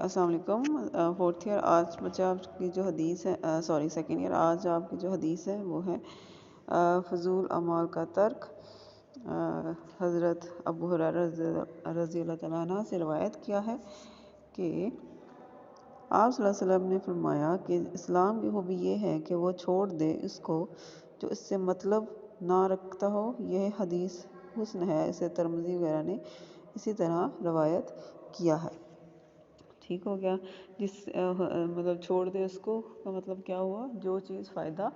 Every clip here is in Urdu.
السلام علیکم۔ فورتھ ایئر آج بچہ آپ کی جو حدیث ہے سیکنڈ ایئر آج آپ کی جو حدیث ہے وہ ہے فضول اعمال کا ترک۔ حضرت ابو ہریرہ رضی اللہ تعالیٰ عنہ سے روایت کیا ہے کہ آپ صلی اللہ علیہ وسلم نے فرمایا کہ اسلام کی خوبی یہ ہے کہ وہ چھوڑ دے اس کو جو اس سے مطلب نہ رکھتا ہو۔ یہ حدیث حسن ہے، اسے ترمذی وغیرہ نے اسی طرح روایت کیا ہے۔ ٹھیک ہو گیا۔ مطلب چھوڑ دے اس کو کا مطلب کیا ہوا؟ جو چیز فائدہ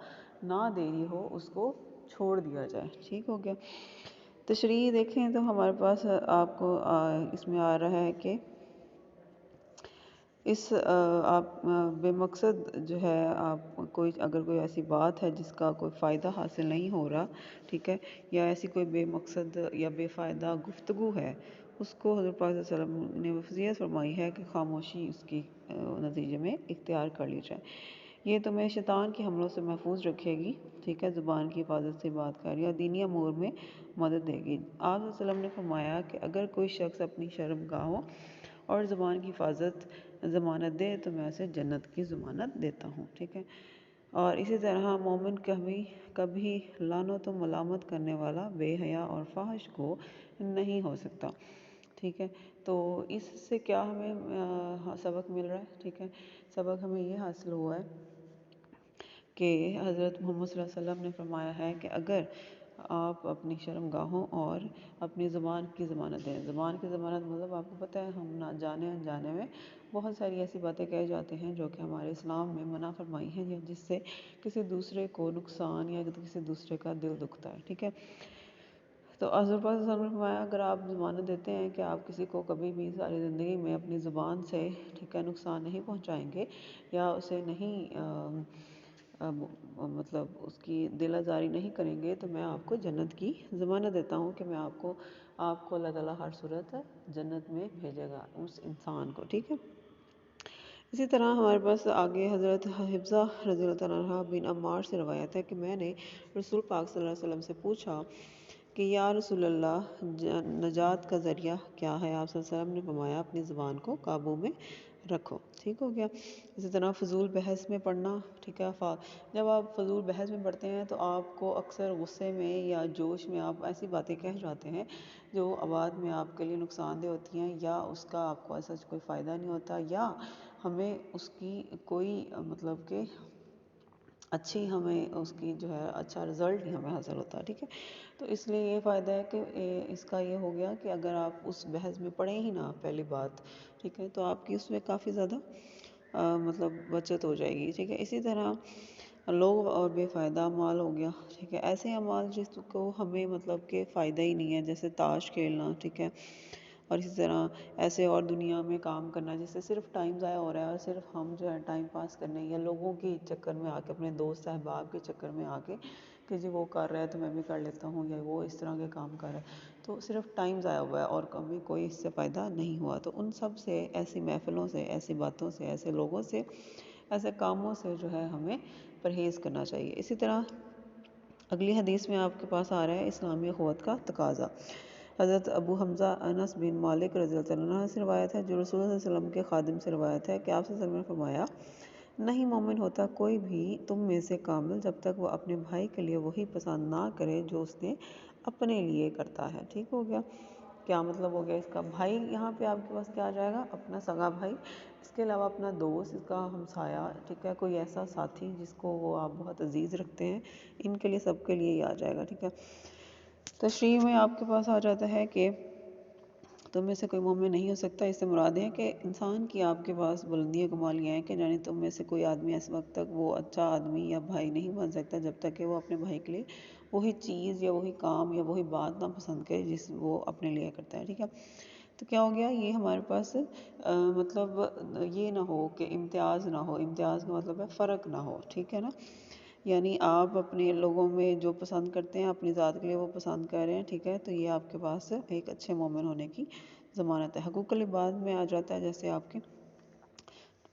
نہ دے رہی ہو اس کو چھوڑ دیا جائے۔ ٹھیک ہو گیا۔ تشریح دیکھیں تو ہمارے پاس آپ کو اس میں آ رہا ہے کہ آپ بے مقصد جو ہے آپ اگر کوئی ایسی بات ہے جس کا کوئی فائدہ حاصل نہیں ہو رہا، ٹھیک ہے، یا ایسی کوئی بے مقصد یا بے فائدہ گفتگو ہے، اس کو حضرت پاک صلی اللہ علیہ وسلم نے وصیت فرمائی ہے کہ خاموشی اس کی نتیجے میں اختیار کر لی جائے۔ یہ تمہیں شیطان کے حملوں سے محفوظ رکھے گی، ٹھیک ہے، زبان کی حفاظت سے بات کر رہی ہے اور دینی امور میں مدد دے گی۔ آپ صلی اللہ علیہ وسلم نے فرمایا کہ اگر کوئی شخص اپنی شرمگاہوں اور زبان کی حفاظت ضمانت دے تو میں اسے جنت کی ضمانت دیتا ہوں، ٹھیک ہے۔ اور اسی طرح مومن کبھی لعنت و ملامت کرنے والا، بے حیا اور فاحش کو نہیں ہو سکتا، ٹھیک ہے۔ تو اس سے کیا ہمیں سبق مل رہا ہے؟ ٹھیک ہے، سبق ہمیں یہ حاصل ہوا ہے کہ حضرت محمد صلی اللہ علیہ وسلم نے فرمایا ہے کہ اگر آپ اپنی شرمگاہوں اور اپنی زبان کی ضمانت دیں۔ زبان کی ضمانت مطلب آپ کو پتہ ہے ہم نہ جانے انجانے میں بہت ساری ایسی باتیں کہے جاتے ہیں جو کہ ہمارے اسلام میں منع فرمائی ہیں، یا جس سے کسی دوسرے کو نقصان یا کسی دوسرے کا دل دکھتا ہے، ٹھیک ہے۔ تو حضرت پاک صلی اللہ علیہ وسلم نے فرمایا اگر آپ ضمانت دیتے ہیں کہ آپ کسی کو کبھی بھی ساری زندگی میں اپنی زبان سے، ٹھیک ہے، نقصان نہیں پہنچائیں گے یا اسے نہیں مطلب اس کی دل آزاری نہیں کریں گے تو میں آپ کو جنت کی ضمانت دیتا ہوں کہ میں آپ کو اللہ تعالیٰ ہر صورت جنت میں بھیجے گا اس انسان کو، ٹھیک ہے۔ اسی طرح ہمارے پاس آگے حضرت حفصہ رضی اللہ تعالیٰ عنہ بن عمار سے روایت ہے کہ میں نے رسول پاک صلی اللہ علیہ وسلم سے پوچھا کہ یا رسول اللہ نجات کا ذریعہ کیا ہے؟ آپ صلی اللہ علیہ وسلم نے فرمایا اپنی زبان کو قابو میں رکھو، ٹھیک ہو گیا۔ اسی طرح فضول بحث میں پڑھنا، ٹھیک ہے، جب آپ فضول بحث میں پڑھتے ہیں تو آپ کو اکثر غصے میں یا جوش میں آپ ایسی باتیں کہہ جاتے ہیں جو بعد میں آپ کے لیے نقصان دہ ہوتی ہیں، یا اس کا آپ کو ایسا کوئی فائدہ نہیں ہوتا، یا ہمیں اس کی کوئی مطلب کہ ہمیں اس کی جو ہے اچھا رزلٹ نہیں ہمیں حاصل ہوتا، ٹھیک ہے۔ تو اس لیے یہ فائدہ ہے کہ اس کا یہ ہو گیا کہ اگر آپ اس بحث میں پڑھیں ہی نہ پہلی بات، ٹھیک ہے، تو آپ کی اس میں کافی زیادہ مطلب بچت ہو جائے گی، ٹھیک ہے۔ اسی طرح لوگ اور بے فائدہ اعمال ہو گیا، ٹھیک ہے، ایسے اعمال جس کو ہمیں مطلب کہ فائدہ ہی نہیں ہے، جیسے تاش کھیلنا، ٹھیک ہے، اور اسی طرح ایسے اور دنیا میں کام کرنا جس سے صرف ٹائم ضائع ہو رہا ہے اور صرف ہم جو ہے ٹائم پاس کرنے یا لوگوں کے چکر میں آ کے، اپنے دوست احباب کے چکر میں آ کے کہ جی وہ کر رہا ہے تو میں بھی کر لیتا ہوں، یا وہ اس طرح کے کام کر رہا ہے، تو صرف ٹائم ضائع ہوا ہے اور کبھی کوئی اس سے فائدہ نہیں ہوا۔ تو ان سب سے، ایسی محفلوں سے، ایسی باتوں سے، ایسے لوگوں سے، ایسے کاموں سے جو ہے ہمیں پرہیز کرنا چاہیے۔ اسی طرح اگلی حدیث میں آپ کے پاس آ رہا ہے اسلامی اخوت کا تقاضا۔ حضرت ابو حمزہ انس بن مالک رضی اللہ عنہ سے روایت ہے، جو رسول اللہ صلی اللہ علیہ وسلم کے خادم سے روایت ہے کہ آپ صلی اللہ علیہ وسلم نے فرمایا نہیں مومن ہوتا کوئی بھی تم میں سے کامل جب تک وہ اپنے بھائی کے لیے وہی پسند نہ کرے جو اس نے اپنے لیے کرتا ہے، ٹھیک ہو گیا۔ کیا مطلب ہو گیا اس کا؟ بھائی یہاں پہ آپ کے پاس کیا آ جائے گا؟ اپنا سگا بھائی، اس کے علاوہ اپنا دوست، اس کا ہمسایہ، ٹھیک ہے، کوئی ایسا ساتھی جس کو وہ آپ بہت عزیز رکھتے ہیں، ان کے لیے، سب کے لیے یہ آ جائے گا، ٹھیک ہے۔ تشریح میں آپ کے پاس آ جاتا ہے کہ تم میں سے کوئی مومن نہیں ہو سکتا، اس سے مراد ہے کہ انسان کی آپ کے پاس بلندیاں کمالیاں ہیں کہ یعنی تم میں سے کوئی آدمی اس وقت تک وہ اچھا آدمی یا بھائی نہیں بن سکتا جب تک کہ وہ اپنے بھائی کے لیے وہی چیز یا وہی کام یا وہی بات نہ پسند کرے جس وہ اپنے لیے کرتا ہے، ٹھیک ہے۔ تو کیا ہو گیا؟ یہ ہمارے پاس مطلب یہ نہ ہو کہ امتیاز نہ ہو، امتیاز کا مطلب ہے فرق نہ ہو، ٹھیک ہے نا۔ یعنی آپ اپنے لوگوں میں جو پسند کرتے ہیں اپنی ذات کے لیے وہ پسند کر رہے ہیں، ٹھیک ہے، تو یہ آپ کے پاس ایک اچھے مومن ہونے کی ضمانت ہے۔ حقوق العباد میں آ جاتا ہے، جیسے آپ کے